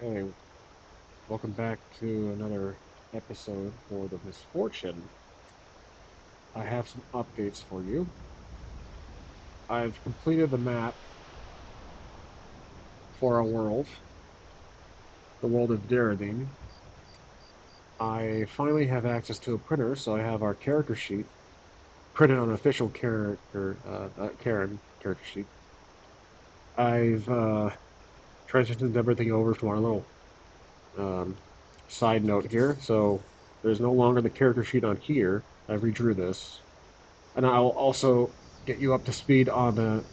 Hey, welcome back to another episode for the Misfortune. I have some updates for you. I've completed the map for our world, the world of Derridine. I finally have access to a printer, so I have our character sheet printed on an official Karen character sheet. I've transitioned everything over from our little um, side note here, so there's no longer the character sheet on here. I redrew this. And I'll also get you up to speed on the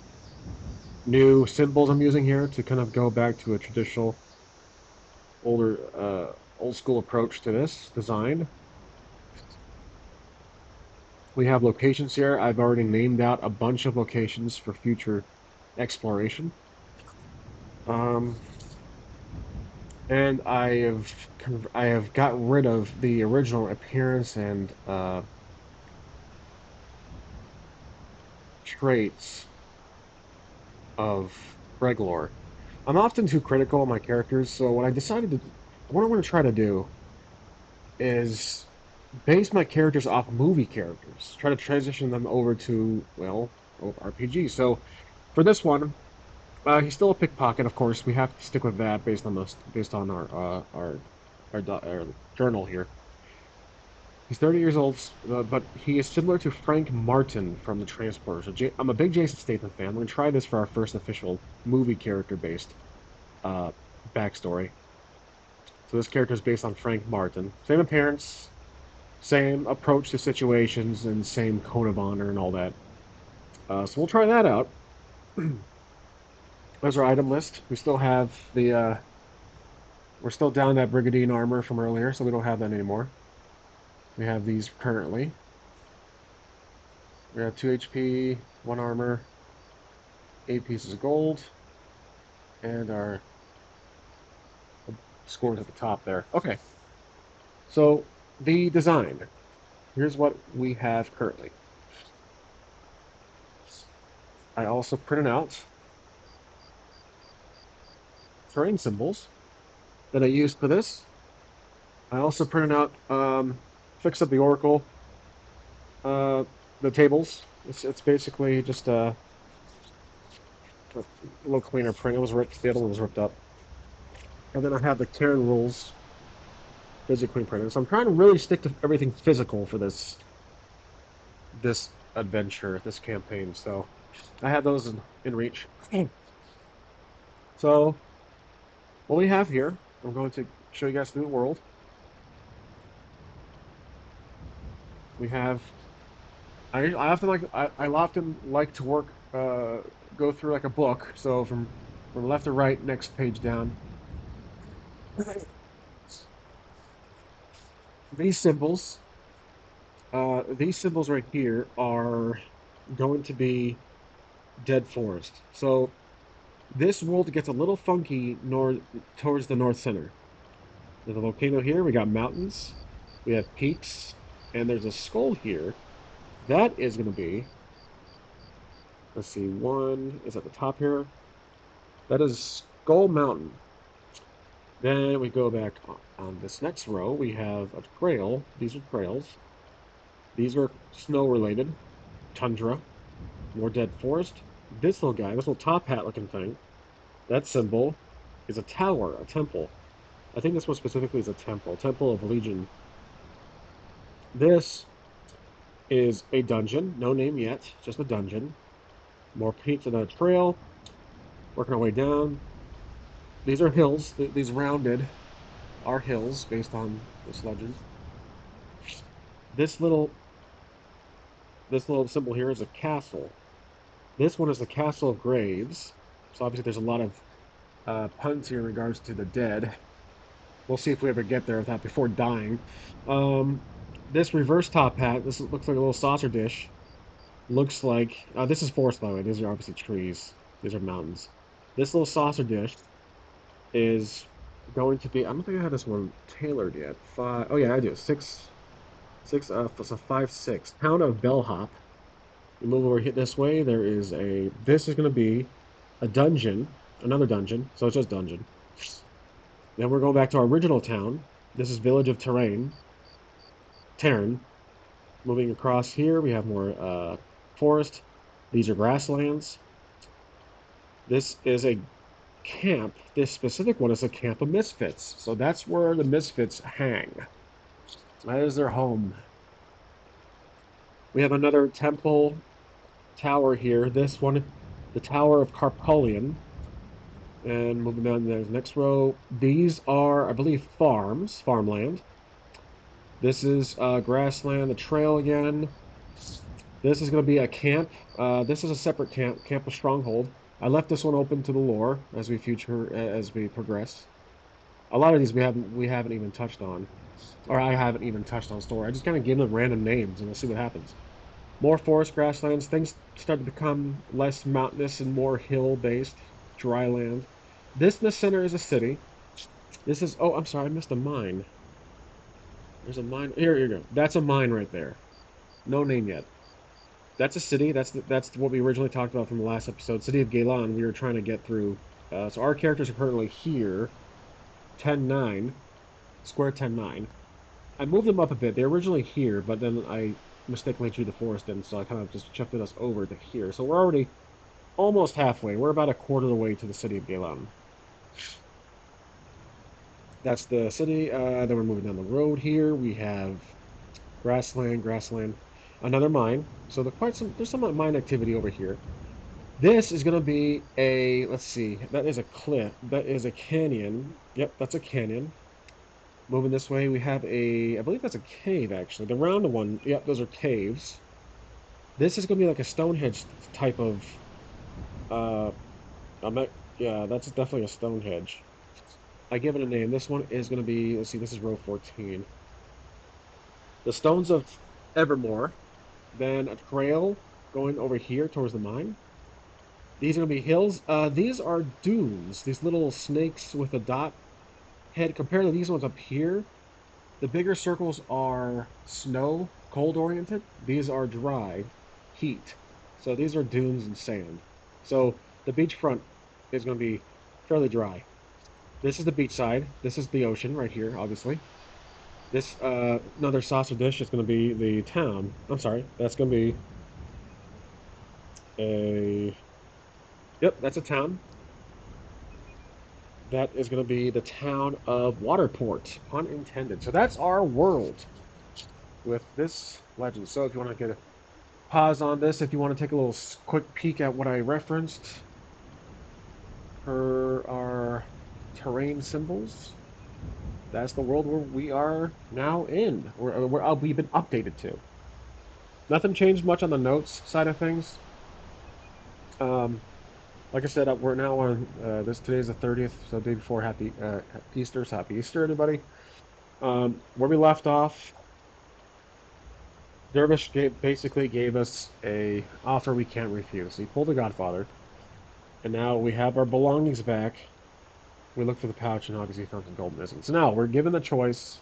new symbols I'm using here to kind of go back to a traditional, old school approach to this design. We have locations here. I've already named out a bunch of locations for future exploration. Um, and I have got rid of the original appearance and traits of Reglor. I'm often too critical of my characters, so what I want to try to do is base my characters off movie characters. Try to transition them over to, well, RPG. So for this one, he's still a pickpocket, of course. We have to stick with that based on our journal here. He's 30 years old, but he is similar to Frank Martin from the Transporter. I'm a big Jason Statham fan. I'm going to try this for our first official movie character based uh, backstory. So this character is based on Frank Martin. Same appearance, same approach to situations, and same code of honor and all that. So we'll try that out. There's our item list. We're still down that Brigandine armor from earlier, so we don't have that anymore. We have these currently. We have 2 HP, 1 armor, 8 pieces of gold, and our scores at the top there. Okay, so the design. Here's what we have currently. I also printed out terrain symbols that I used for this. I also printed out, fixed up the Oracle, uh, the tables. It's basically just a little cleaner print. It was ripped. The other one was ripped up. And then I have the Karen rules physically printed. So I'm trying to really stick to everything physical for this adventure, this campaign. So I have those in reach. So what we have here, I'm going to show you guys through the world. We have I often like to go through like a book. So from left to right, next page down. These symbols, these symbols right here are going to be dead forest. So this world gets a little funky north towards the north center. There's a volcano here. We got mountains. We have peaks, and there's a skull here. That is going to be. Let's see. One is at the top here. That is Skull Mountain. Then we go back on this next row. We have a trail. These are trails. These are snow related. Tundra. More dead forest. This little guy, this little top hat looking thing, that symbol is a tower, a temple. I think this one specifically is a temple, Temple of Legion. This is a dungeon, no name yet, just a dungeon. More peaks and a trail, working our way down. These are hills, these rounded are hills based on this legend. This little this little symbol here is a castle. This one is the Castle of Graves. So obviously there's a lot of puns here in regards to the dead. We'll see if we ever get there with that before dying. Um, this reverse top hat, this looks like a little saucer dish. Looks like, this is forest, by the way. These are obviously trees. These are mountains. This little saucer dish is going to be, I don't think I have this one tailored yet. Five, oh yeah, I do. So 5, 6. Town of Bellhop. You move over here this way, this is going to be a dungeon, another dungeon. So it's just dungeon. Then we're going back to our original town. This is Village of Tarn. Moving across here, we have more forest. These are grasslands. This is a camp. This specific one is a camp of misfits. So that's where the misfits hang. That is their home. We have another temple tower here. This one, the Tower of Carpalion. And moving down to the next row. These are, I believe, farmland. This is grassland, the trail again. This is going to be a camp. This is a separate camp, Camp of Stronghold. I left this one open to the lore as we progress. A lot of these we haven't even touched on, or I haven't even touched on story. I just kind of give them random names and we'll see what happens. More forest grasslands. Things start to become less mountainous and more hill based, dry land. This in the center is a city. This is, oh, I'm sorry, I missed a mine. There's a mine. Here you go. That's a mine right there. No name yet. That's a city. That's what we originally talked about from the last episode. City of Galan. We were trying to get through. So our characters are currently here. 10-9. Square 10-9. I moved them up a bit. They're originally here, but then I mistakenly drew the forest in, so I kind of just shifted us over to here. So we're already almost halfway. We're about a quarter of the way to the city of Galan. That's the city. Then we're moving down the road here. We have grassland, another mine. So there's some mine activity over here. This is going to be let's see, that is a cliff. That is a canyon. Yep, that's a canyon. Moving this way, we have I believe that's a cave actually. The round one, yep, those are caves. This is going to be like a Stonehenge type of, uh, I'm not, yeah, that's definitely a Stonehenge. I give it a name. This one is going to be, let's see, this is row 14. The Stones of Evermore. Then a trail going over here towards the mine. These are going to be hills. These are dunes. These little snakes with a dot head. Compared to these ones up here, the bigger circles are snow, cold oriented. These are dry, heat. So these are dunes and sand. So the beachfront is going to be fairly dry. This is the beach side. This is the ocean right here, obviously. This another saucer dish is going to be the town. I'm sorry, that's going to be a yep, that's a town. That is going to be the town of Waterport, pun intended. So that's our world with this legend. So if you want to get a pause on this, if you want to take a little quick peek at what I referenced for our terrain symbols, that's the world where we are now in, where we've been updated to. Nothing changed much on the notes side of things. Um, like I said, we're now on this. Today's the 30th, so day before Happy Easter. So Happy Easter, everybody. Where we left off, basically gave us a offer we can't refuse. He pulled the Godfather, and now we have our belongings back. We looked for the pouch and obviously found some gold missing. So now we're given the choice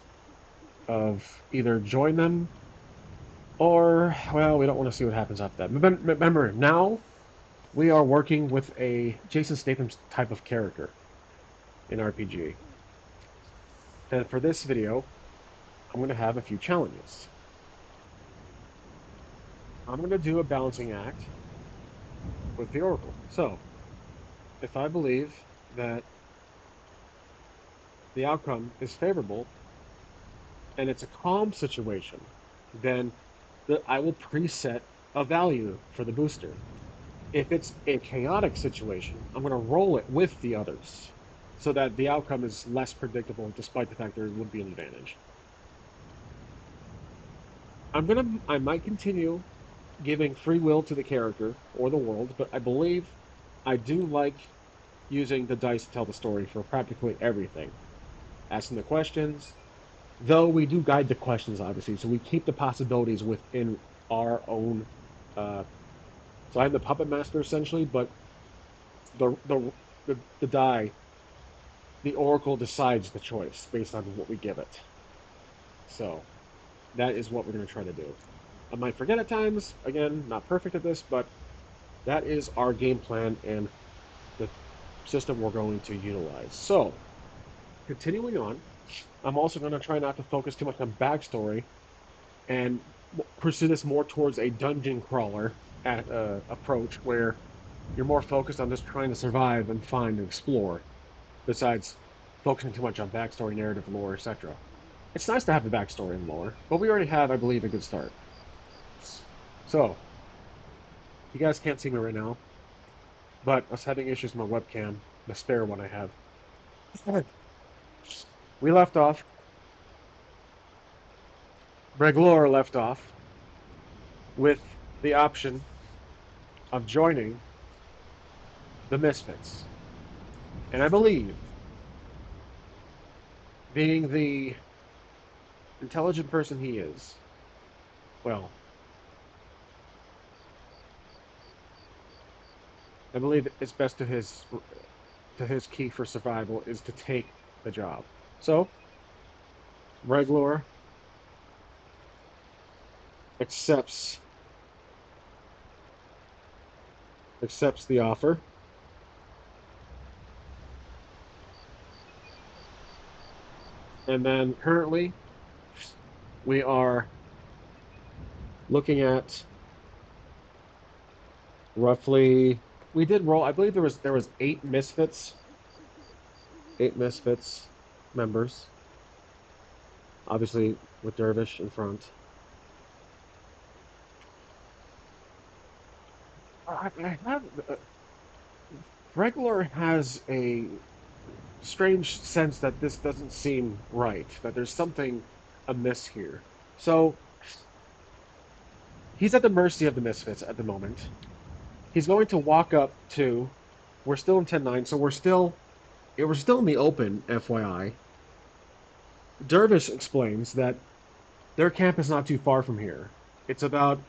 of either join them or, well, we don't want to see what happens after that. Remember, now we are working with a Jason Statham type of character in RPG. And for this video, I'm going to have a few challenges. I'm going to do a balancing act with the Oracle. So, if I believe that the outcome is favorable and it's a calm situation, then I will preset a value for the booster. If it's a chaotic situation, I'm going to roll it with the others so that the outcome is less predictable despite the fact there would be an advantage. I might continue giving free will to the character or the world, but I believe I do like using the dice to tell the story for practically everything. Asking the questions, though we do guide the questions, obviously, so we keep the possibilities within our own. Uh, so I'm the puppet master essentially, but the the the die, the oracle decides the choice based on what we give it. So that is what we're going to try to do. I might forget at times. Again, not perfect at this, but that is our game plan and the system we're going to utilize. So continuing on, I'm also going to try not to focus too much on backstory and pursue this more towards a dungeon crawler approach where you're more focused on just trying to survive and find and explore, besides focusing too much on backstory, narrative, lore, etc. It's nice to have the backstory and lore, but we already have, I believe, a good start. So, you guys can't see me right now, but I was having issues with my webcam, the spare one I have. We left off, Breglor left off with the option of joining the Misfits. And I believe, being the intelligent person he is, well, I believe it's best to his key for survival is to take the job. So, Reglor accepts accepts the offer, and then currently we are looking at roughly. We did roll. I believe there was eight misfits members, obviously with Dervish in front. I have Regular has a strange sense that this doesn't seem right, that there's something amiss here. So he's at the mercy of the Misfits at the moment. He's going to walk up to. We're still in 10-9, so we're still in the open, FYI. Dervish explains that their camp is not too far from here. It's about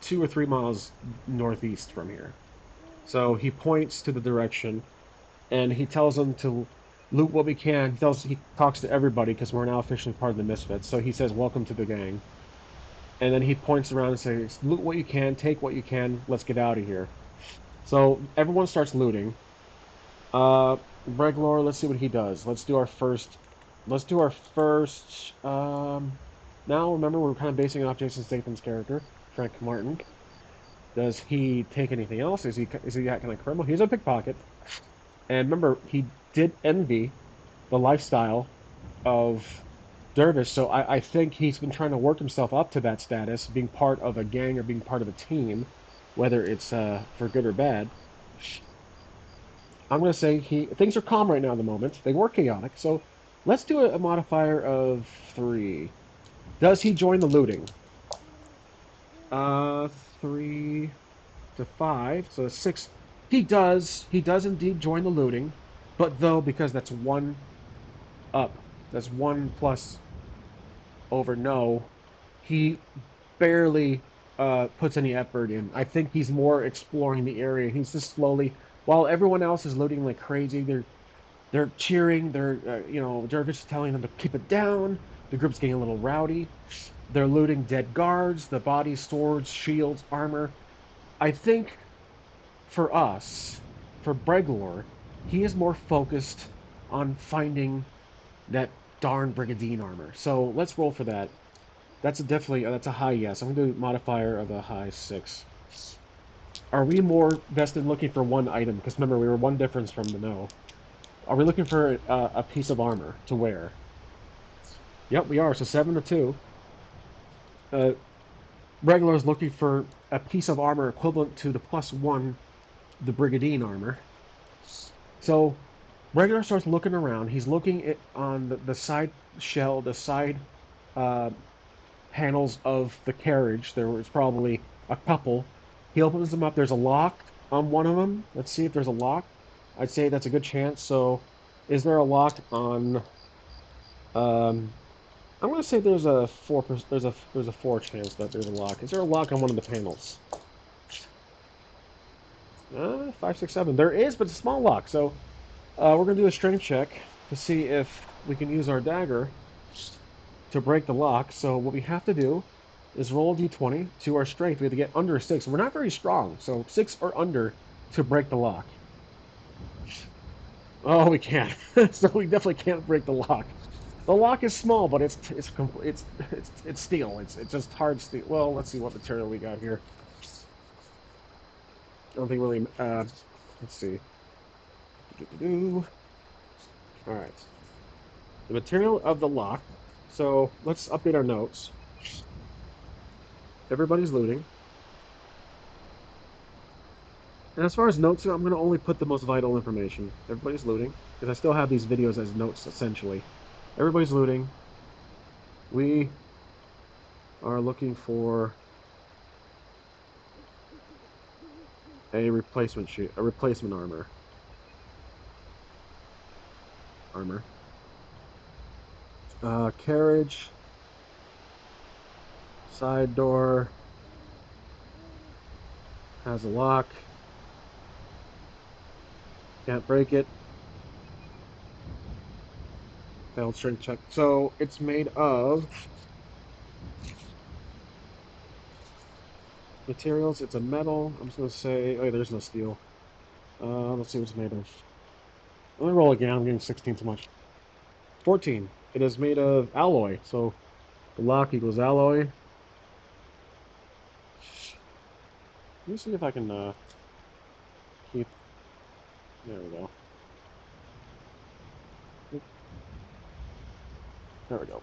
2 or 3 miles northeast from here. So he points to the direction and he tells them to loot what we can. He talks to everybody because we're now officially part of the Misfits. So he says, "Welcome to the gang." And then he points around and says, "Loot what you can, take what you can. Let's get out of here." So everyone starts looting. Uh, Breglor, let's see what he does. Let's do our first. Let's do our first. Now remember we're kind of basing it off Jason Statham's character, Frank Martin. Does he take anything else? Is he that kind of criminal? He's a pickpocket. And remember, he did envy the lifestyle of Dervish, so I think he's been trying to work himself up to that status, being part of a gang or being part of a team, whether it's for good or bad. I'm going to say things are calm right now at the moment. They were chaotic, so let's do a modifier of 3. Does he join the looting? Uh, 3 to 5, so that's 6. He does. He does indeed join the looting, but though because that's 1 up, that's 1 plus over no, he barely puts any effort in. I think he's more exploring the area. He's just slowly, while everyone else is looting like crazy. They're cheering. Dervish is telling them to keep it down. The group's getting a little rowdy. They're looting dead guards, the bodies, swords, shields, armor. I think for us, for Breglor, he is more focused on finding that darn Brigadine armor. So let's roll for that. That's a high yes. I'm gonna do a modifier of a high 6. Are we more vested in looking for one item? Because remember, we were one difference from the no. Are we looking for a piece of armor to wear? Yep, we are. So 7 to 2. Uh, Regular is looking for a piece of armor equivalent to the +1, the Brigadine armor. So Regular starts looking around. He's looking on the side shell, the side uh, panels of the carriage. There was probably a couple. He opens them up. There's a lock on one of them. Let's see if there's a lock. I'd say that's a good chance. So, is there a lock on? Um, I'm gonna say there's a 4. There's a 4 chance that there's a lock. Is there a lock on one of the panels? 5, 6, 7. There is, but it's a small lock. So, we're gonna do a strength check to see if we can use our dagger to break the lock. So what we have to do is roll a d20 to our strength. We have to get under 6. We're not very strong, so 6 or under to break the lock. Oh, we can't. So we definitely can't break the lock. The lock is small, but it's steel. It's just hard steel. Well, let's see what material we got here. I don't think really. Let's see. All right. The material of the lock. So let's update our notes. Everybody's looting. And as far as notes go, I'm going to only put the most vital information. Everybody's looting because I still have these videos as notes essentially. Everybody's looting. We are looking for a replacement sheet, a replacement armor. Carriage, side door has a lock. Can't break it. Failed strength check. So it's made of materials. It's a metal. I'm just gonna say, oh, yeah, there's no steel. Let's see what it's made of. Let me roll again. I'm getting 16 too much. 14. It is made of alloy. So the lock equals alloy. Let me see if I can keep. There we go. There we go.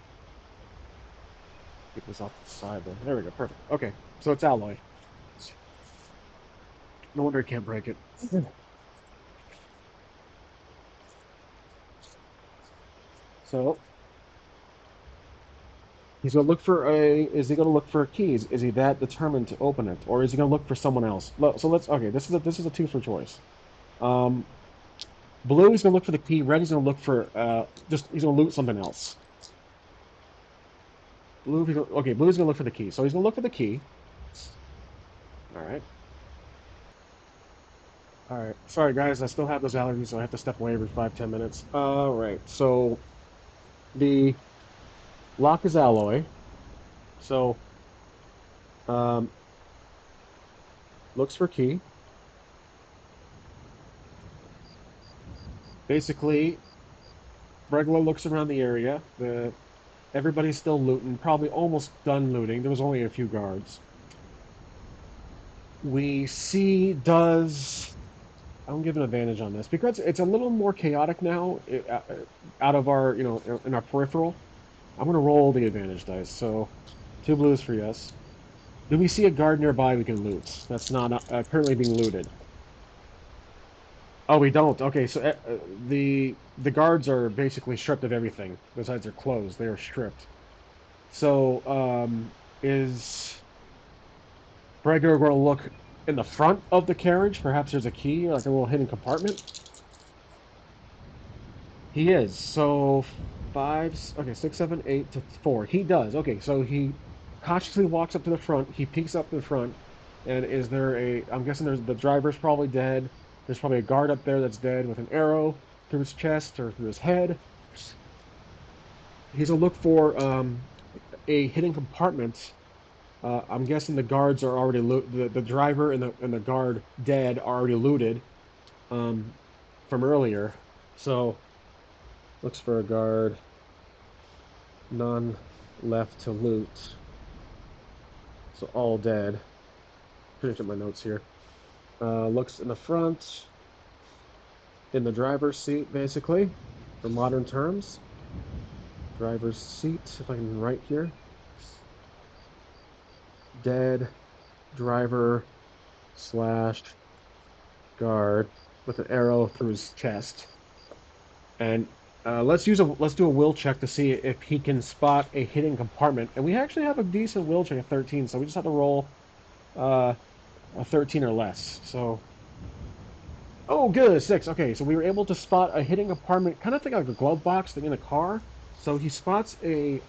Keep this off the side there. There we go. Perfect. Okay. So it's alloy. No wonder I can't break it. So he's gonna look for a. Is he gonna look for keys? Is he that determined to open it, or is he gonna look for someone else? So let's. Okay, this is a two for choice. Um, blue is gonna look for the key. Red is gonna look for just he's gonna loot something else. Okay, blue is gonna look for the key. So he's gonna look for the key. All right. All right. Sorry guys, I still have those allergies, so I have to step away every 5-10 minutes. All right. So the lock is alloy. So um, looks for key. Basically, regular looks around the area. Everybody's still looting, probably almost done looting. There was only a few guards. We see does I'm giving advantage on this because it's a little more chaotic now out of our, in our peripheral. I'm going to roll the advantage dice. So two blues for yes. Do we see a guard nearby we can loot? That's not currently being looted. Oh, we don't. Okay, so the guards are basically stripped of everything besides their clothes. They are stripped. So is Bregor going to look in the front of the carriage? Perhaps there's a key, like a little hidden compartment. He is. So five, okay, 6, 7, 8 to 4. He does. Okay, so he cautiously walks up to the front. He peeks up to the front, and is there a? I'm guessing there's the driver's probably dead. There's probably a guard up there that's dead with an arrow through his chest or through his head. He's gonna look for a hidden compartment. I'm guessing the guards are already the driver and the guard dead are already looted um, from earlier. So looks for a guard. None left to loot. So all dead. Finish up my notes here. Looks in the front, in the driver's seat, basically, for modern terms. Driver's seat, if I can write here. Dead driver slash guard with an arrow through his chest. And let's do a will check to see if he can spot a hidden compartment. And we actually have a decent will check at 13, so we just have to roll uh, a 13 or less. So oh, good, 6. Okay, so we were able to spot a hidden compartment, kind of think like a glove box thing in a car. So he spots a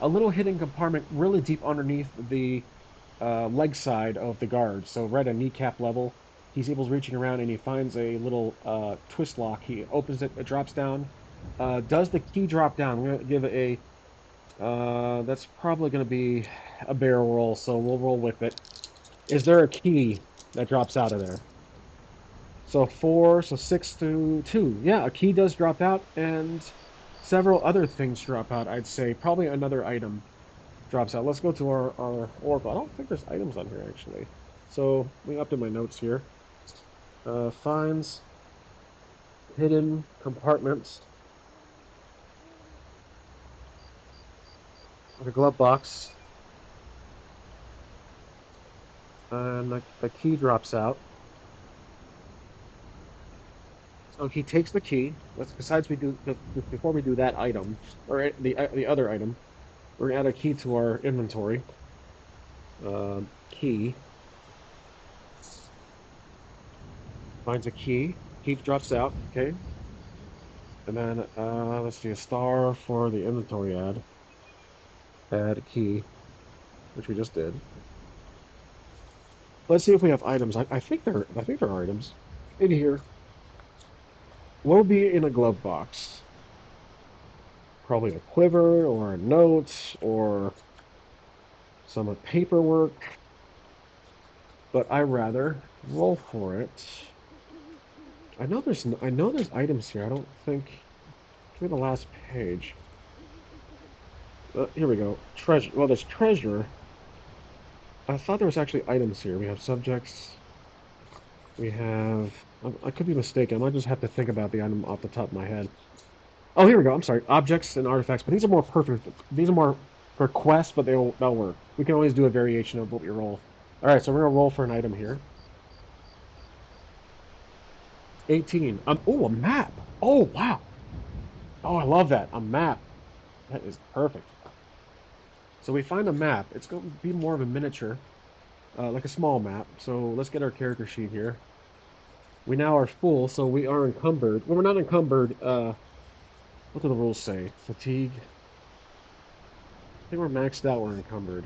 little hidden compartment really deep underneath the leg side of the guard. So right at kneecap level, he's able to reaching around and he finds a little twist lock. He opens it, it drops down. Does the key drop down? We're gonna give it a. That's probably gonna be a barrel roll, so we'll roll with it. Is there a key that drops out of there? So 4, so 6 to 2. Yeah, a key does drop out, and several other things drop out, I'd say. Probably another item drops out. Let's go to our Oracle. I don't think there's items on here, actually. So let me update my notes here. Finds, hidden compartments, the glove box, and the key drops out. So he takes the key. Let's besides we do before we do that item or the other item, we're gonna add a key to our inventory. Key finds a key. Key drops out. Okay, and then let's see a star for the inventory add. Add a key, which we just did. Let's see if we have items. I think there are items in here. What will be in a glove box? Probably a quiver or a note or some paperwork. But I rather roll for it. I know there's items here. I don't think. Give me the last page. Here we go. Treasure. Well, there's treasure. I thought there was actually items here. We have subjects. We have. I could be mistaken. I might just have to think about the item off the top of my head. Oh, here we go. I'm sorry. Objects and artifacts, but these are more perfect. These are more for quests, but they'll work. We can always do a variation of what we roll. All right, so we're gonna roll for an item here. 18. Oh, a map. Oh, wow. Oh, I love that. A map. That is perfect. So we find a map. It's going to be more of a miniature, like a small map. So let's get our character sheet here. We now are full, so we are encumbered. Well, we're not encumbered. What do the rules say? Fatigue. I think we're maxed out. We're encumbered.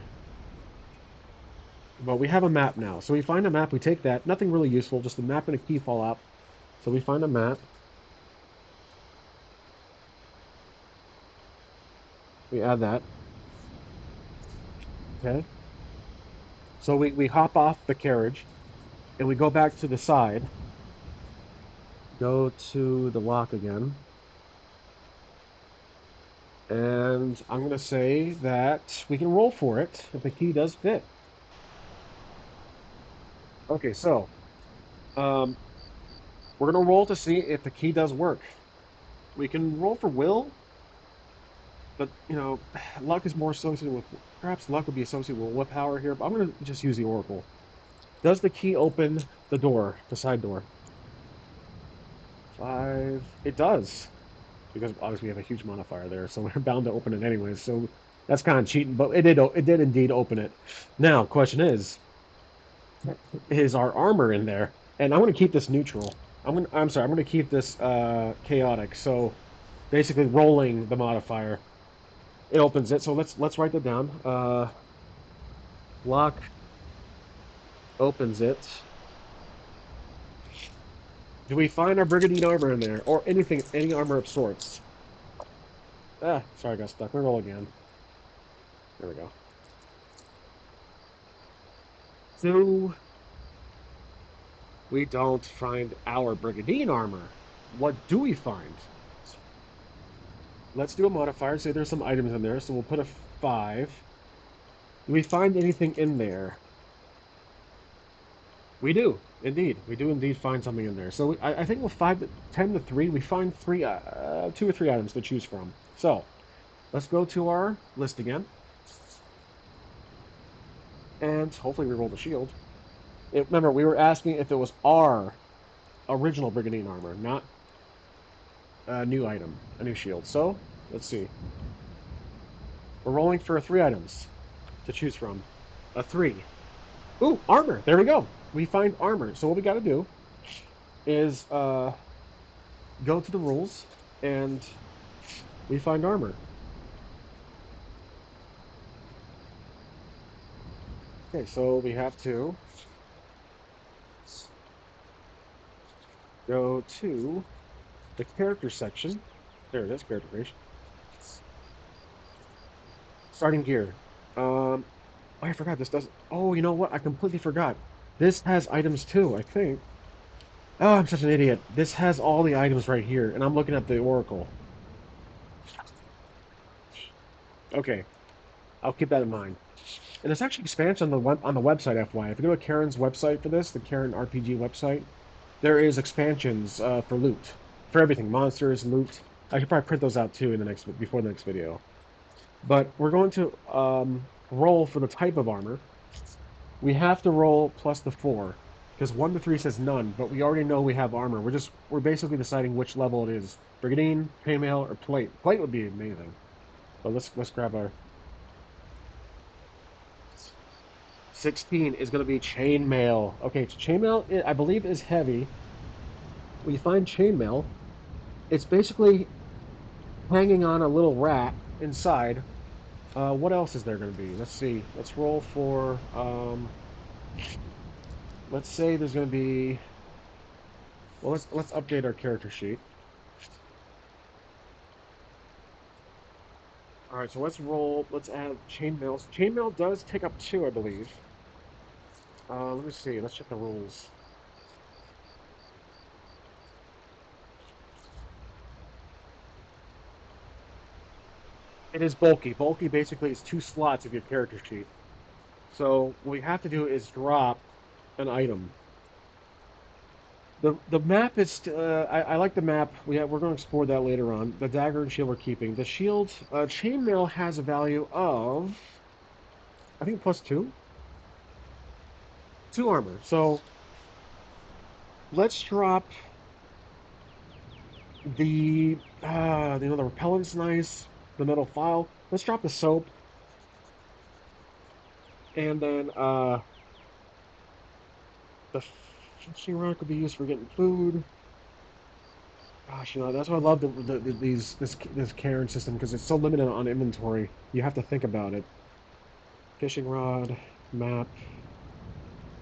But we have a map now. So we find a map. We take that. Nothing really useful. Just a map and a key fall out. So we find a map. We add that. Okay. So we hop off the carriage and we go back to the side. Go to the lock again. And I'm going to say that we can roll for it if the key does fit. Okay, so um, we're going to roll to see if the key does work. We can roll for will, but luck is more associated with perhaps luck would be associated with willpower here. But I'm going to just use the oracle. Does the key open the door, the side door? 5. It does because obviously we have a huge modifier there, so we're bound to open it anyways. So that's kind of cheating, but it did. It did indeed open it. Now, question is our armor in there? And I'm going to keep this neutral. I'm sorry. I'm going to keep this chaotic. So basically, rolling the modifier, it opens it. So let's write that down. Lock opens it. Do we find our brigandine armor in there, or anything, any armor of sorts? Sorry, I got stuck. We roll again. There we go. So we don't find our brigandine armor. What do we find? Let's do a modifier. Say there's some items in there, so we'll put a 5. Do we find anything in there? We do, indeed. We do indeed find something in there. So I think with 10 to 3, we find 2 or 3 items to choose from. So let's go to our list again. And hopefully we roll the shield. Remember, we were asking if it was our original Brigandine armor, not a new item, a new shield. So let's see. We're rolling for 3 items to choose from. A 3. Ooh, armor. There we go. We find armor. So what we got to do is go to the rules and we find armor. Okay, so we have to go to the character section. There it is, character creation. Starting gear. Oh, I forgot this doesn't. Oh, you know what? I completely forgot. This has items too, I think. Oh, I'm such an idiot. This has all the items right here, and I'm looking at the Oracle. Okay, I'll keep that in mind. And there's actually expansion on the website, FYI. If you go to Karen's website for this, the Karen RPG website, there is expansions for loot, for everything, monsters, loot. I should probably print those out too in the next before the next video. But we're going to roll for the type of armor. We have to roll plus the 4 because 1 to 3 says none, but we already know we have armor. We're basically deciding which level it is: brigandine, chainmail, or plate. Plate would be amazing. But let's grab our 16 is going to be chainmail. Okay, chainmail I believe is heavy. When you find chainmail, it's basically hanging on a little rat inside. What else is there going to be? Let's see. Let's roll for. Let's say there's going to be. Well, let's update our character sheet. All right, so let's roll. Let's add chainmail. Chainmail does take up 2, I believe. Let me see. Let's check the rules. It is bulky. Bulky basically is 2 slots of your character sheet. So what we have to do is drop an item. The map is I like the map. We're going to explore that later on. The dagger and shield we're keeping. The shield chainmail has a value of I think plus 2, 2 armor. So let's drop the repellent's nice. The metal file. Let's drop the soap, and then the fishing rod could be used for getting food. Gosh, that's why I love this Karen system because it's so limited on inventory. You have to think about it. Fishing rod, map.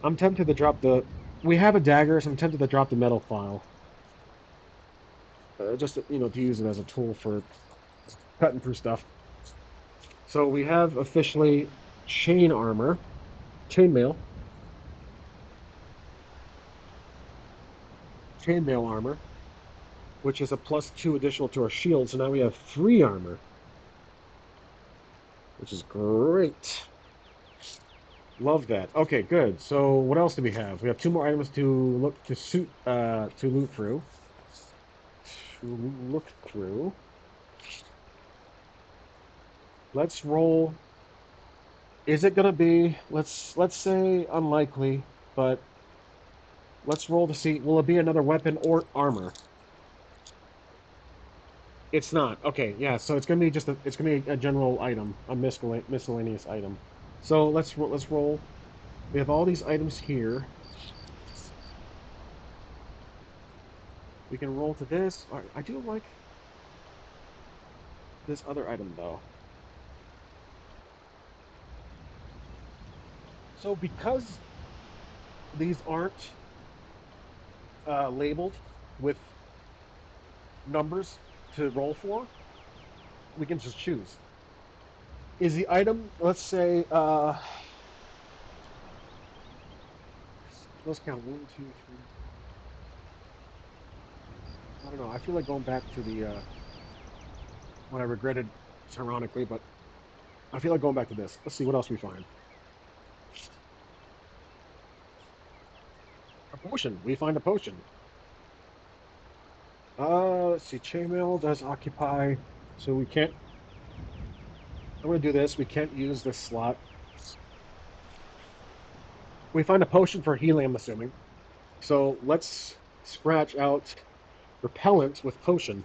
I'm tempted to drop the. We have a dagger, so I'm tempted to drop the metal file. Just to use it as a tool for cutting through stuff. So we have officially chain armor, chainmail, chainmail armor, which is a plus 2 additional to our shield. So now we have 3 armor, which is great. Love that. Okay, good. So what else do we have? We have 2 more items to loot through. To look through. Let's roll. Is it gonna be let's say unlikely, but let's roll to see will it be another weapon or armor? It's not. Okay, yeah, so it's gonna be a general item, a miscellaneous item. So let's roll. We have all these items here. We can roll to this. All right, I do like this other item though. So because these aren't labeled with numbers to roll for, we can just choose. Is the item, let's say, let's count one, two, three. I don't know. I feel like going back to the what I regretted, ironically, but I feel like going back to this. Let's see what else we find. A potion. We find a potion. Let's see. Chainmail does occupy, so we can't. I'm gonna do this. We can't use this slot. We find a potion for healing. I'm assuming. So let's scratch out repellent with potion.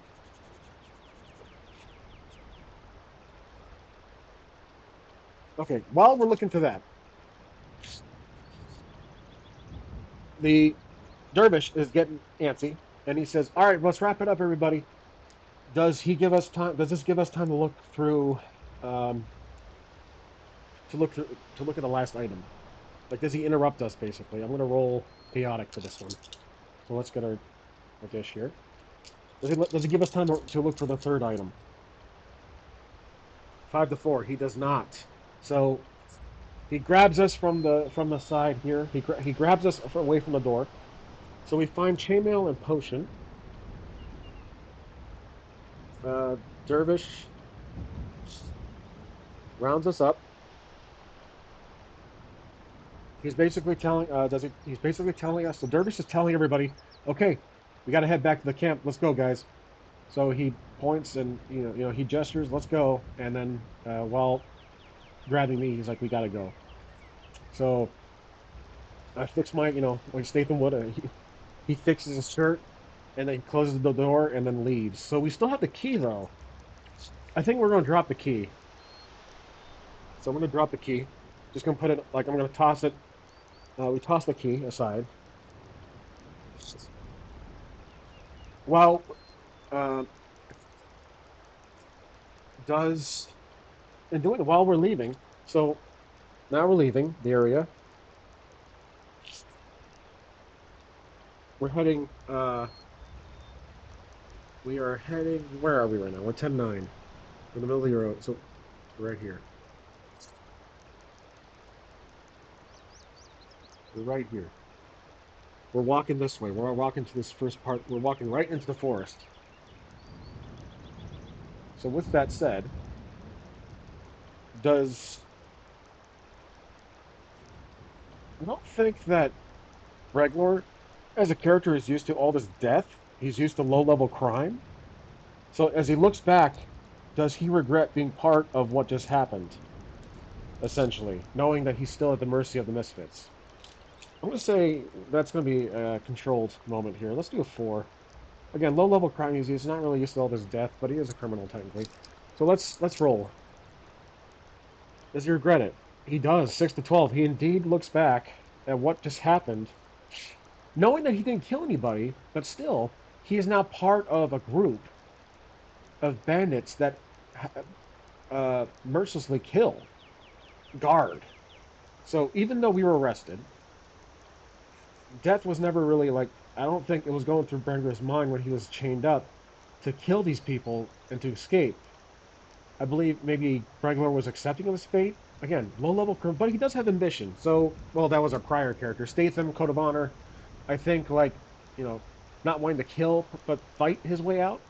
Okay. While we're looking for that, the dervish is getting antsy, and he says, "All right, let's wrap it up, everybody. Does he give us time? Does this give us time to look through, um, to look at the last item? Like, does he interrupt us? Basically, I'm gonna roll chaotic for this one. So let's get our dish here. Does he give us time to look for the third item? 5 to 4. He does not. So he grabs us from the side here. He grabs us away from the door. So we find chainmail and potion. Uh, Dervish rounds us up. He's basically telling does he he's basically telling us the dervish is telling everybody, okay, we gotta head back to the camp. Let's go, guys. So he points and he gestures, let's go, and then while grabbing me, he's like, we gotta go. So I fix my, like Statham would, he fixes his shirt and then closes the door and then leaves. So we still have the key though. I think we're gonna drop the key. So I'm gonna drop the key. Just gonna put it like I'm gonna toss it. We toss the key aside. Well, uh, does and doing it while we're leaving. So now we're leaving the area. We're heading. We are heading. Where are we right now? We're 10-9. We're in the middle of the road. So right here. We're right here. We're walking this way. We're walking to this first part. We're walking right into the forest. So with that said, does I don't think that Reglor, as a character, is used to all this death. He's used to low-level crime. So as he looks back, does he regret being part of what just happened? Essentially, knowing that he's still at the mercy of the misfits. I'm going to say that's going to be a controlled moment here. Let's do a 4. Again, low-level crime. He's not really used to all this death, but he is a criminal technically. So let's roll. Does he regret it? He does. 6 to 12. He indeed looks back at what just happened, knowing that he didn't kill anybody, but still, he is now part of a group of bandits that mercilessly kill guard. So even though we were arrested, death was never really like, I don't think it was going through Brenger's mind when he was chained up to kill these people and to escape. I believe maybe Bregler was accepting of his fate. Again, low level, but he does have ambition. So, well, that was our prior character. Statham, Code of Honor. I think, like, you know, not wanting to kill, but fight his way out.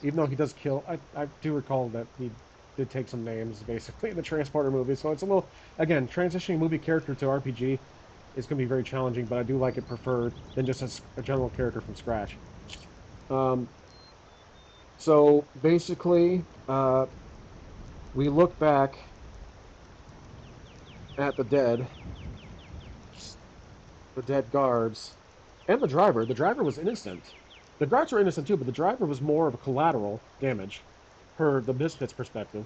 Even though he does kill, I do recall that he did take some names, basically, in the Transporter movie. So it's a little, again, transitioning movie character to RPG is going to be very challenging, but I do like it preferred than just as a general character from scratch. Um, so basically, we look back at the dead guards, and the driver. The driver was innocent. The guards were innocent too, but the driver was more of a collateral damage, per the Misfits' perspective.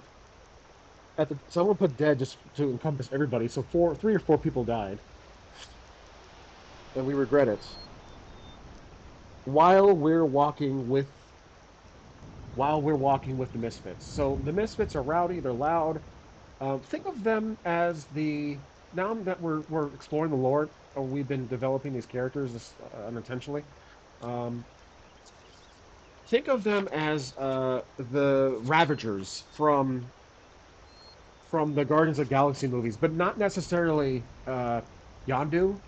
So I'm gonna put dead just to encompass everybody. So 3 or 4 people died, and we regret it. While we're walking with the Misfits. So the Misfits are rowdy, they're loud. Think of them as the now that we're exploring the lore, or we've been developing these characters unintentionally. Um, think of them as the Ravagers from the Guardians of the Galaxy movies, but not necessarily Yondu,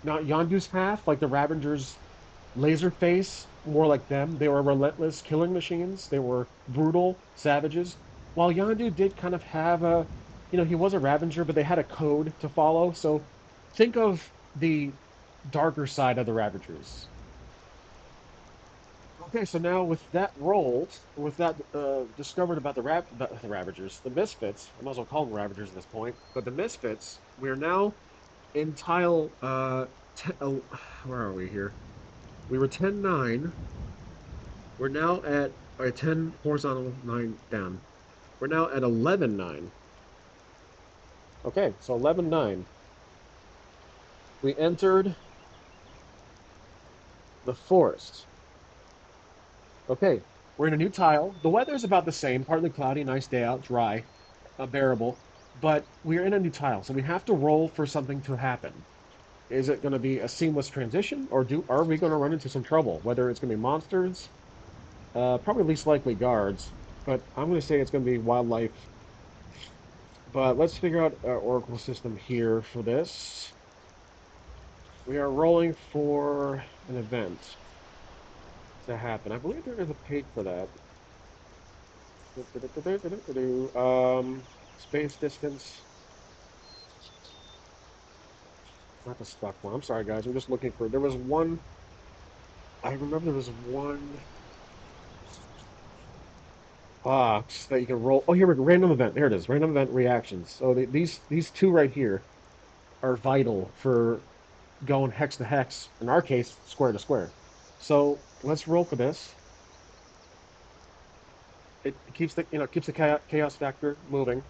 not Yondu's path, like the Ravagers Laserface, more like them. They were relentless killing machines. They were brutal savages. While Yondu did kind of have he was a Ravager, but they had a code to follow. So think of the darker side of the Ravagers. Okay, so now with that rolled, with that discovered about about the Ravagers, the Misfits, I might as well call them Ravagers at this point, but the Misfits, we are now in tile, where are we here? We were 10-9. We're now at 10 horizontal, 9 down. We're now at 11-9. Okay, so 11-9. We entered the forest. Okay, we're in a new tile. The weather's about the same, partly cloudy, nice day out, dry, bearable. But we're in a new tile, so we have to roll for something to happen. Is it going to be a seamless transition, or are we going to run into some trouble? Whether it's going to be monsters, probably least likely guards, but I'm going to say it's going to be wildlife. But let's figure out our Oracle system here for this. We are rolling for an event to happen. I believe there is a page for that. Space distance. Not the stuck one. I'm sorry, guys. I'm just looking for. There was one. I remember there was one box that you can roll. Oh, here we go. Random event. There it is. Random event reactions. So these two right here are vital for going hex to hex. In our case, square to square. So let's roll for this. It keeps the keeps the chaos factor moving.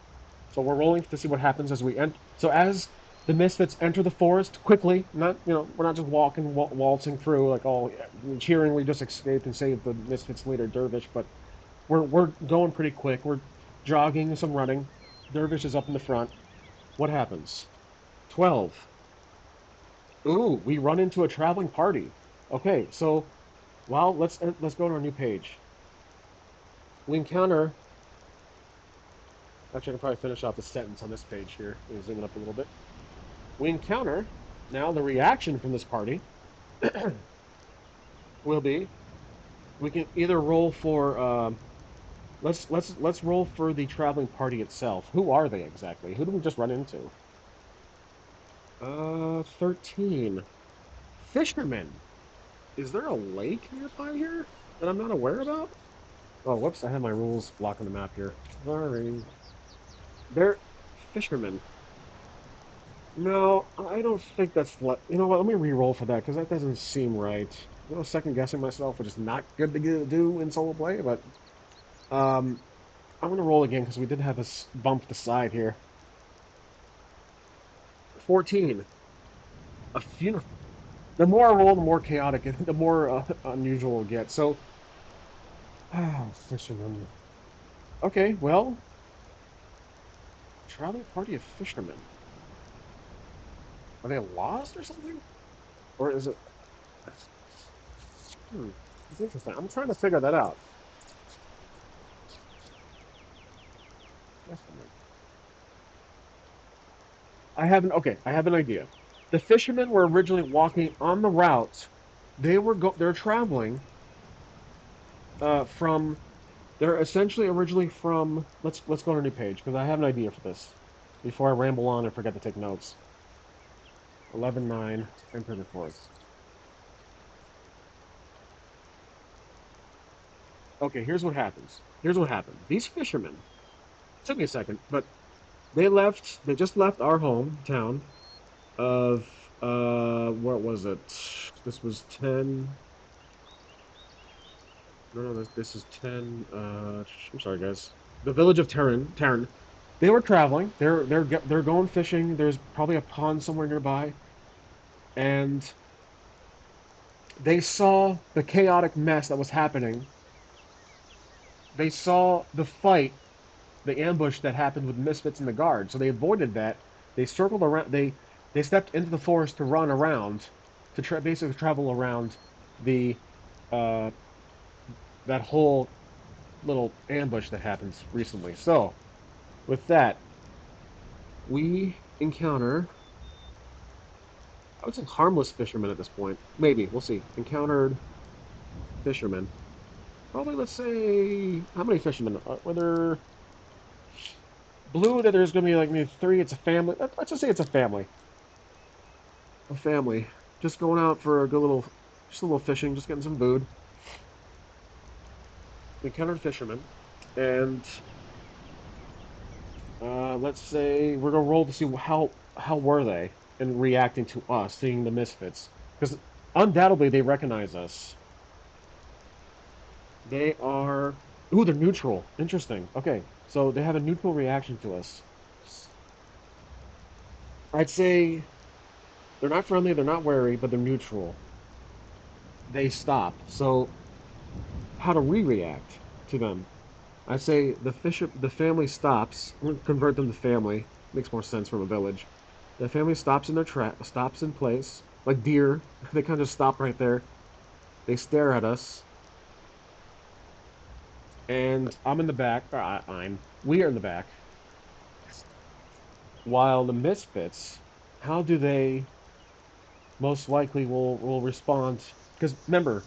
So we're rolling to see what happens as we enter. So as the misfits enter the forest quickly, not we're not just walking waltzing through like all cheering. We just escaped and saved the misfits leader Dervish, but we're going pretty quick. We're jogging, some running. Dervish is up in the front. What happens? 12. Ooh, we run into a traveling party. Okay, so well, let's go to our new page. We encounter. Actually, I can probably finish off the sentence on this page here. Let me zoom it up a little bit. We encounter now the reaction from this party will be we can either roll for let's roll for the traveling party itself. Who are they exactly? Who do we just run into? 13. Fishermen. Is there a lake nearby here that I'm not aware about? Oh, whoops, I have my rules blocking the map here. Sorry. They're fishermen. No, I don't think that's you know what? Let me re-roll for that because that doesn't seem right. Second guessing myself, which is not good to do in solo play. But um, I'm gonna roll again because we did have this bump to side here. 14. A funeral. The more I roll, the more chaotic, the more unusual it gets. So, fishermen. Okay, well, traveling party of fishermen. Are they lost or something? Or is it? Hmm, it's interesting. I'm trying to figure that out. Fishermen. I have an idea. The fishermen were originally walking on the route. They're traveling from they're essentially originally from let's go to a new page because I have an idea for this before I ramble on and forget to take notes. 11:9 enter the forest. Okay, here's what happens. Here's what happened. These fishermen took me a second, but they just left our hometown of what was it? This was 10. No, this is 10. I'm sorry, guys. The village of Terran. They were traveling. They're going fishing. There's probably a pond somewhere nearby, and they saw the chaotic mess that was happening. They saw the fight, the ambush that happened with misfits and the guard. So they avoided that. They circled around. They stepped into the forest to run around, to basically travel around the uh, that whole little ambush that happens recently. So with that, we encounter, I would say harmless fishermen at this point. Maybe, we'll see. Encountered fishermen. Probably, let's say, how many fishermen? Whether blue, that there's going to be like maybe three, it's a family. Let's just say it's a family. A family. Just going out for a good little, just a little fishing, just getting some food. We encountered fishermen. And let's say we're going to roll to see how were they in reacting to us, seeing the misfits. Because undoubtedly they recognize us. They are. Ooh, they're neutral. Interesting. Okay, so they have a neutral reaction to us. I'd say they're not friendly, they're not wary, but they're neutral. They stop. So how do we react to them? I'd say the family stops. We're gonna convert them to family. Makes more sense from a village. The family stops in their stops in place, like deer. They kind of stop right there. They stare at us, and I'm in the back. Or we are in the back. While the misfits, how do they most likely will respond because remember,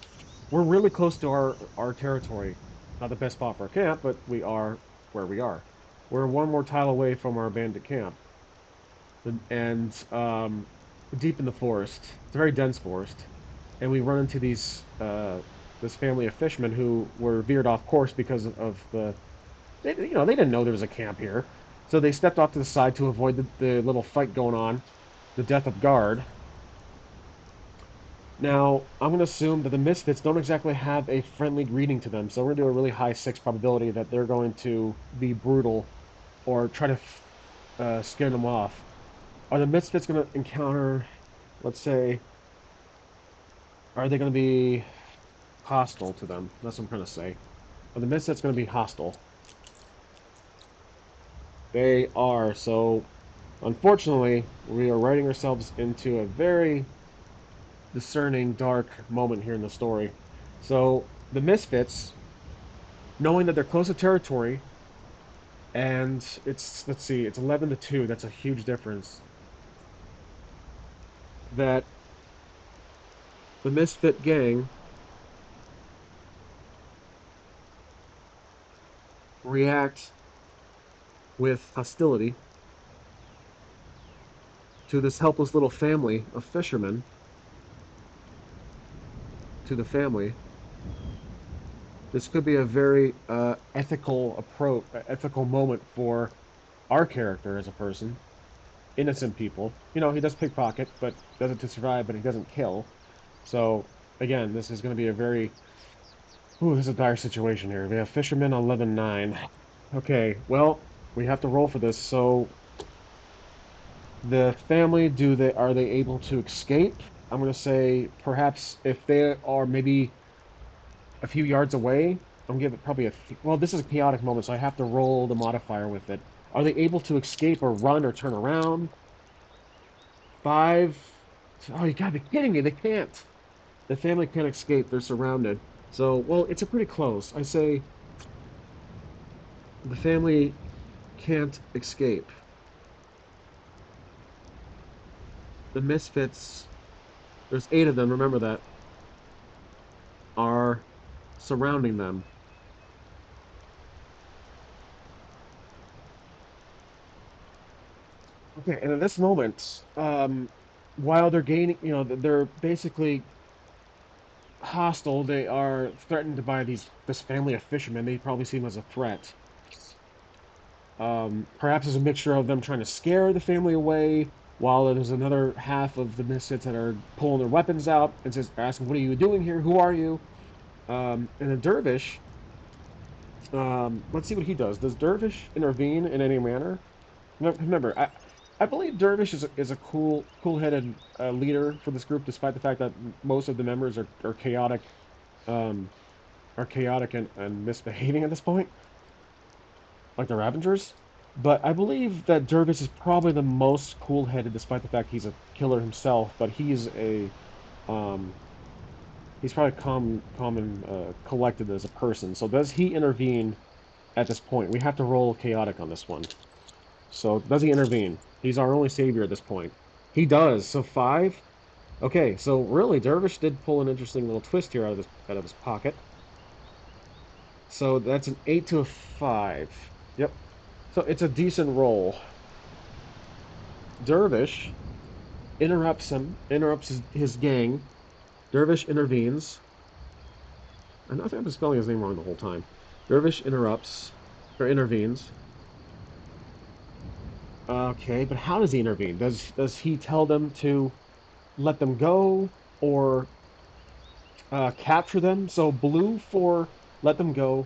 we're really close to our territory. Not the best spot for a camp, but we are where we are. We're one more tile away from our bandit camp, and deep in the forest. It's a very dense forest, and we run into these this family of fishermen who were veered off course because of they didn't know there was a camp here, so they stepped off to the side to avoid the little fight going on, the death of guard. Now, I'm going to assume that the Misfits don't exactly have a friendly greeting to them, so we're going to do a really high six probability that they're going to be brutal or try to scare them off. Are the Misfits going to encounter, let's say, are they going to be hostile to them? That's what I'm trying to say. Are the Misfits going to be hostile? They are, so unfortunately, we are writing ourselves into a very discerning, dark moment here in the story. So, the Misfits, knowing that they're close to territory, and it's let's see, it's 11 to 2. That's a huge difference. That the Misfit gang react with hostility to this helpless little family of fishermen, to the family. This could be a very ethical approach, ethical moment for our character as a person. Innocent people. He does pickpocket, but does it to survive, but he doesn't kill. So again, this is going to be a very this is a dire situation here. We have fishermen 11-9. Okay, well, we have to roll for this. So the family, do they are they able to escape? I'm gonna say perhaps if they are maybe a few yards away, I'm gonna give it probably well, this is a chaotic moment, so I have to roll the modifier with it. Are they able to escape or run or turn around? Five. Oh, you gotta be kidding me! They can't. The family can't escape. They're surrounded. So, well, it's a pretty close. I say the family can't escape. The misfits, there's 8 of them, remember that, are surrounding them. Okay, and at this moment, while they're gaining, they're basically hostile. They are threatened by this family of fishermen. They probably see them as a threat. Perhaps there's a mixture of them trying to scare the family away, while there's another half of the misfits that are pulling their weapons out and says, asking, "What are you doing here? Who are you?" And the dervish, let's see what he does. Does dervish intervene in any manner? Remember, I believe dervish is a cool-headed leader for this group, despite the fact that most of the members are chaotic, um, and misbehaving at this point, like the Ravengers. But I believe that Dervish is probably the most cool-headed, despite the fact he's a killer himself. But um, he's probably common collected as a person. So does he intervene at this point? We have to roll chaotic on this one. So does he intervene? He's our only savior at this point. He does. So 5. Okay. So really, Dervish did pull an interesting little twist here out of his pocket. So that's an 8 to a 5. Yep. So it's a decent roll. Dervish interrupts his gang. Dervish intervenes. I think I've been spelling his name wrong the whole time. Dervish interrupts or intervenes. Okay, but how does he intervene? Does he tell them to let them go or capture them? So blue for let them go,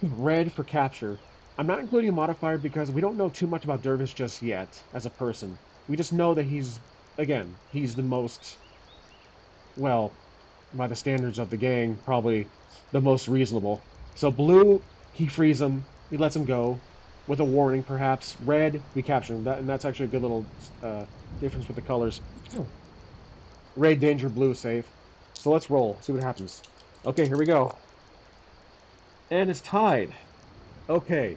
red for capture. I'm not including a modifier because we don't know too much about Dervish just yet as a person. We just know that he's the most, well, by the standards of the gang, probably the most reasonable. So blue, he frees him, he lets him go with a warning, perhaps. Red, we capture him. And that's actually a good little uh, difference with the colors. Red, danger, blue, safe. So let's roll, see what happens. Okay, here we go. And it's tied. Okay.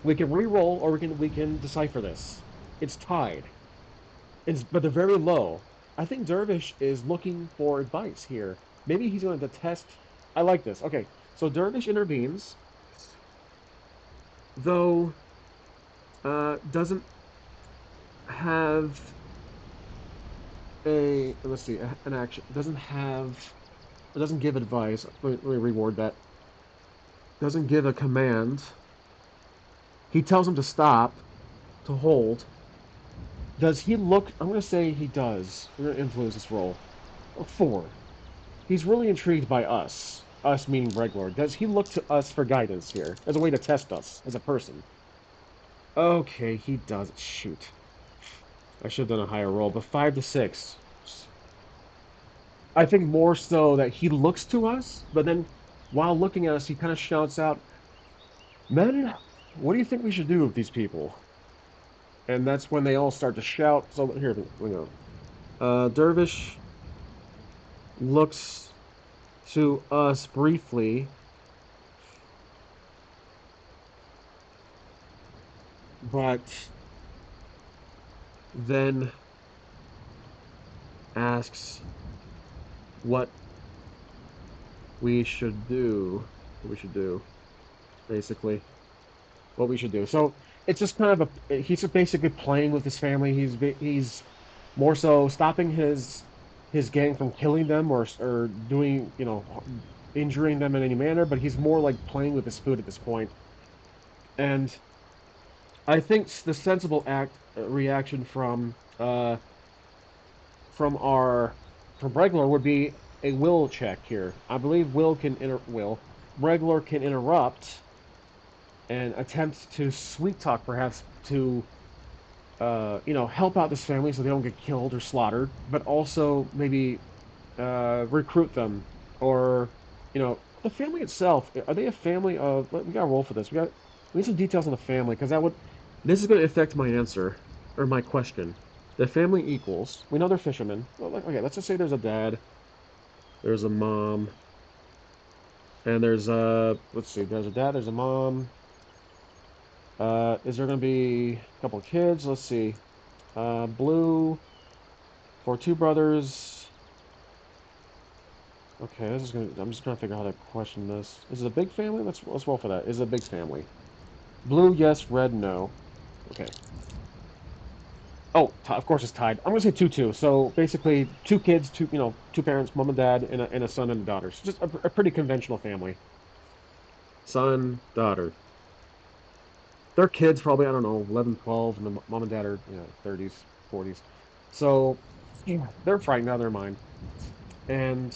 We can re-roll or we can decipher this. It's tied. but they're very low. I think Dervish is looking for advice here. Maybe he's going to test. I like this. Okay, so Dervish intervenes, though doesn't have a let's see an action. Doesn't have. It doesn't give advice. Let me reward that. Doesn't give a command. He tells him to stop, to hold. Does he look? I'm going to say he does. We're going to influence this roll. A 4. He's really intrigued by us. Us meaning Breglor. Does he look to us for guidance here as a way to test us as a person? Okay, he does. Shoot. I should have done a higher roll, but 5 to 6. I think more so that he looks to us, but then while looking at us, he kind of shouts out, "Men, what do you think we should do with these people?" And that's when they all start to shout. So here we go. Dervish looks to us briefly, but then asks what we should do. What we should do, basically. What we should do. So it's just kind of a. He's just basically playing with his family. He's more so stopping his gang from killing them or doing injuring them in any manner. But he's more like playing with his food at this point. And I think the sensible act reaction from our from Regler would be a will check here. I believe Regler can interrupt and attempt to sweet talk, perhaps to help out this family so they don't get killed or slaughtered, but also maybe recruit them or the family itself. Are they a family of? We got to roll for this. We need some details on the family because that would this is going to affect my answer or my question. The family equals. We know they're fishermen. Well, okay, let's just say there's a dad, there's a mom, and there's a let's see, there's a dad, there's a mom. Is there going to be a couple of kids? Let's see. Blue for two brothers. Okay, this is gonna. I'm just trying to figure out how to question this. Is it a big family? Let's roll for that. Is it a big family? Blue, yes. Red, no. Okay. Oh, of course it's tied. I'm gonna say 2-2. So basically, two kids, two parents, mom and dad, and a son and a daughter. So just a pretty conventional family. Son, daughter. Their kids probably I don't know 11, 12, and the mom and dad are 30s, 40s. So yeah, they're frightened out of their mind. And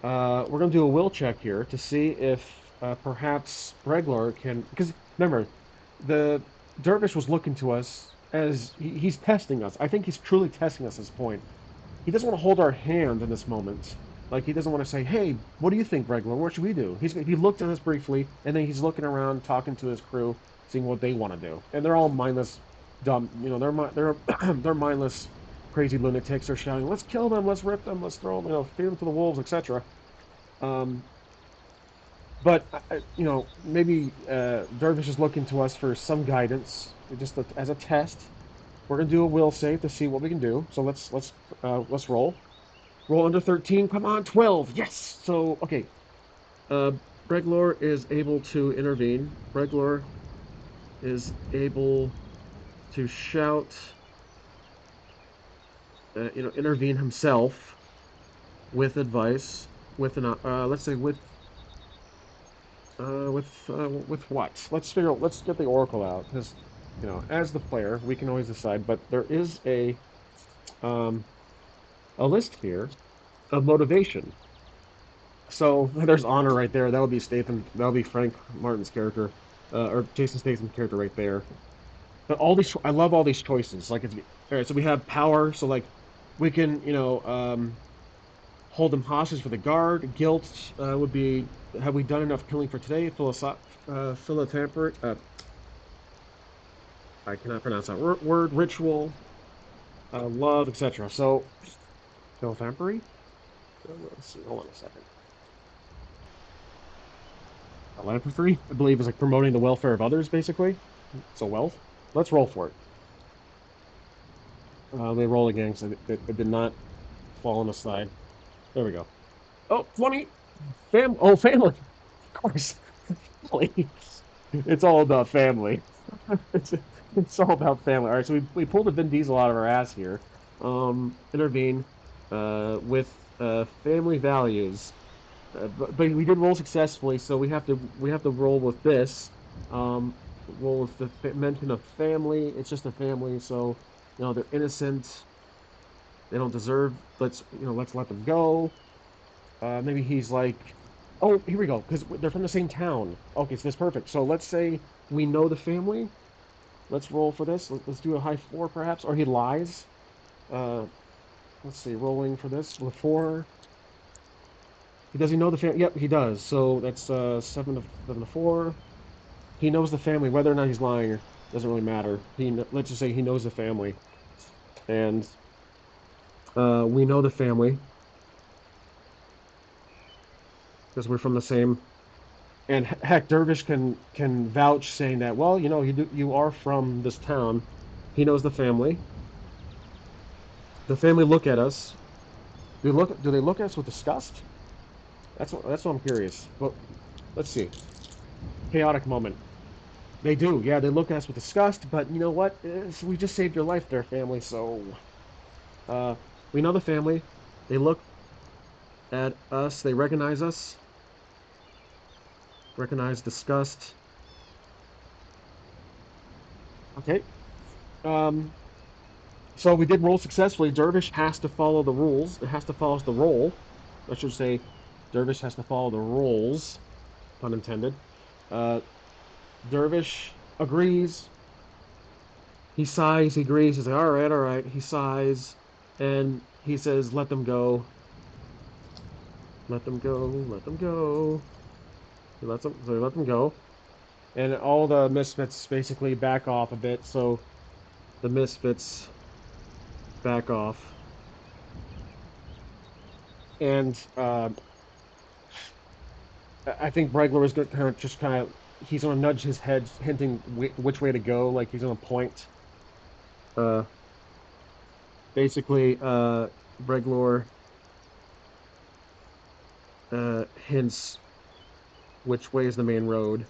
we're going to do a will check here to see if perhaps Breglar can. Because remember, the dervish was looking to us as he's testing us. I think he's truly testing us at this point. He doesn't want to hold our hand in this moment. Like, he doesn't want to say, "Hey, what do you think, Breglar? What should we do?" He looked at us briefly, and then he's looking around, talking to his crew, seeing what they want to do. And they're all mindless, dumb. They're they're mindless, crazy lunatics. They're shouting, "Let's kill them! Let's rip them! Let's throw them! Feed them to the wolves, etc." Um, but maybe Dervish is looking to us for some guidance, just as a test. We're gonna do a will save to see what we can do. So let's roll. Roll under 13. Come on, 12. Yes. So okay. Uh, Breglor is able to intervene. Breglor is able to shout, intervene himself with advice, with an let's say with what? Let's figure out. Let's get the oracle out because, as the player, we can always decide. But there is um, a list here of motivation. So there's honor right there. That would be Statham. That would be Frank Martin's character, or Jason Statham's character right there. But I love all these choices. Like, all right, so we have power. So like, we can, hold them hostage for the guard. Guilt would be, have we done enough killing for today? Philotamper, I cannot pronounce that word. Ritual, love, etc. So, philanthropy. Let's see. Hold on a second. Philanthropy, I believe, is like promoting the welfare of others, basically. So wealth. Let's roll for it. They roll again, so it did not fall on the side. There we go. Oh, 20. Family. Of course. Family. It's all about family. It's, it's all about family. All right, so we pulled a Vin Diesel out of our ass here. Intervene with family values. But we did roll successfully, so we have to roll with this. Um, roll with the mention of family. It's just a family, so they're innocent. They don't deserve. Let's let them go. Maybe he's like, oh, here we go, because they're from the same town. Okay, so that's perfect. So let's say we know the family. Let's roll for this. Let's do a high four, perhaps, or he lies. Uh, let's see, rolling for this with four. Does he know the family? Yep, he does. So that's 7 to 4. He knows the family, whether or not he's lying doesn't really matter. Let's just say he knows the family, and we know the family because we're from the same. And heck, Dervish can vouch, saying that, well, you are from this town. He knows the family. The family look at us. Do they look at us with disgust? That's what I'm curious. But let's see. Chaotic moment. They do, yeah. They look at us with disgust, but you know what? We just saved your life, there, family. So uh, we know the family. They look at us. They recognize us. Recognize disgust. Okay. Um, so we did roll successfully. Dervish has to follow the rules. It has to follow the roll. I should say, Dervish has to follow the rules. Pun intended. Uh, Dervish agrees. He sighs. He agrees. He's like, all right, all right. He sighs, and he says, "Let them go. Let them go. Let them go." He let them go, and all the misfits basically back off a bit. So the misfits back off, and I think Bregler is going to kind of he's going to nudge his head, hinting which way to go. Like he's going to point. Uh, basically, Bregler hints which way is the main road.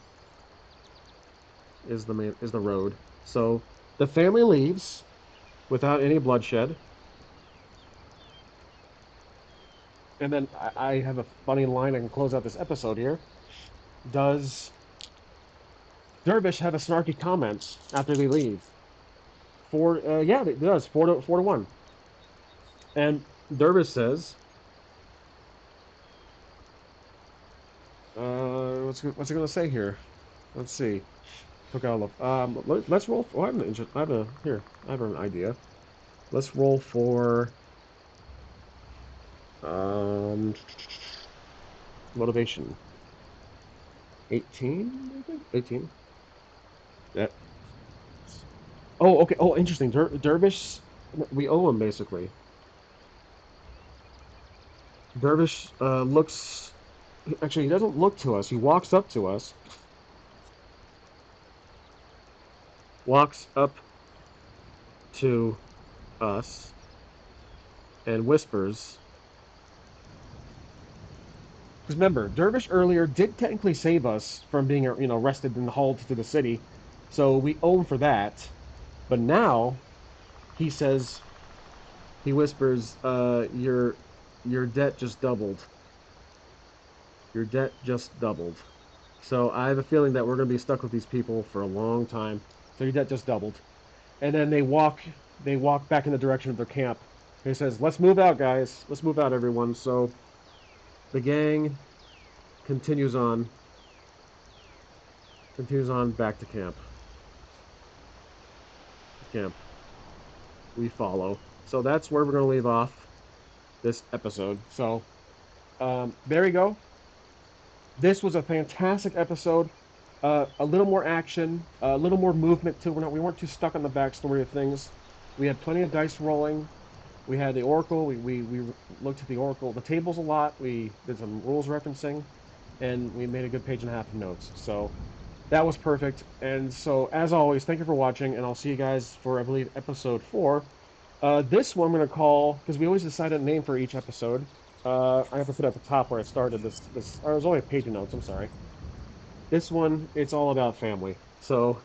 Is the road. So the family leaves without any bloodshed. And then I have a funny line I can close out this episode here. Does Dervish have a snarky comment after they leave? Yeah, it does. 4-1. And Dervish says, what's he gonna say here? Let's see. Took out a look. Let's roll. For, I have an idea. Let's roll for um motivation. 18, maybe 18. Yeah. Oh, okay. Oh, interesting. Dervish, we owe him basically. Dervish looks. Actually, he doesn't look to us. He walks up to us, walks up to us, and whispers. Because remember, Dervish earlier did technically save us from being, arrested and hauled to the city, so we owe him for that. But now he says, he whispers, your debt just doubled. Your debt just doubled. So I have a feeling that we're going to be stuck with these people for a long time. So your debt just doubled. And then they walk back in the direction of their camp. He says, "Let's move out, guys. Let's move out, everyone." So the gang continues on, back to camp. Camp. We follow. So that's where we're going to leave off this episode. So there you go. This was a fantastic episode. A little more action, a little more movement too. We weren't too stuck on the backstory of things. We had plenty of dice rolling. We had the Oracle. We looked at the Oracle, the tables a lot. We did some rules referencing, and we made a good page and a half of notes. So that was perfect. And so, as always, thank you for watching, and I'll see you guys for, I believe, episode 4 This one I'm going to call, because we always decide a name for each episode. I have to put it at the top where I started this, or it was only a page of notes, I'm sorry. This one, it's all about family. So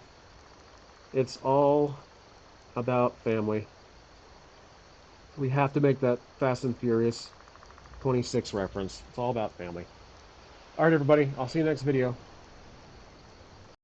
it's all about family. We have to make that Fast and Furious 26 reference. It's all about family. All right, everybody. I'll see you next video.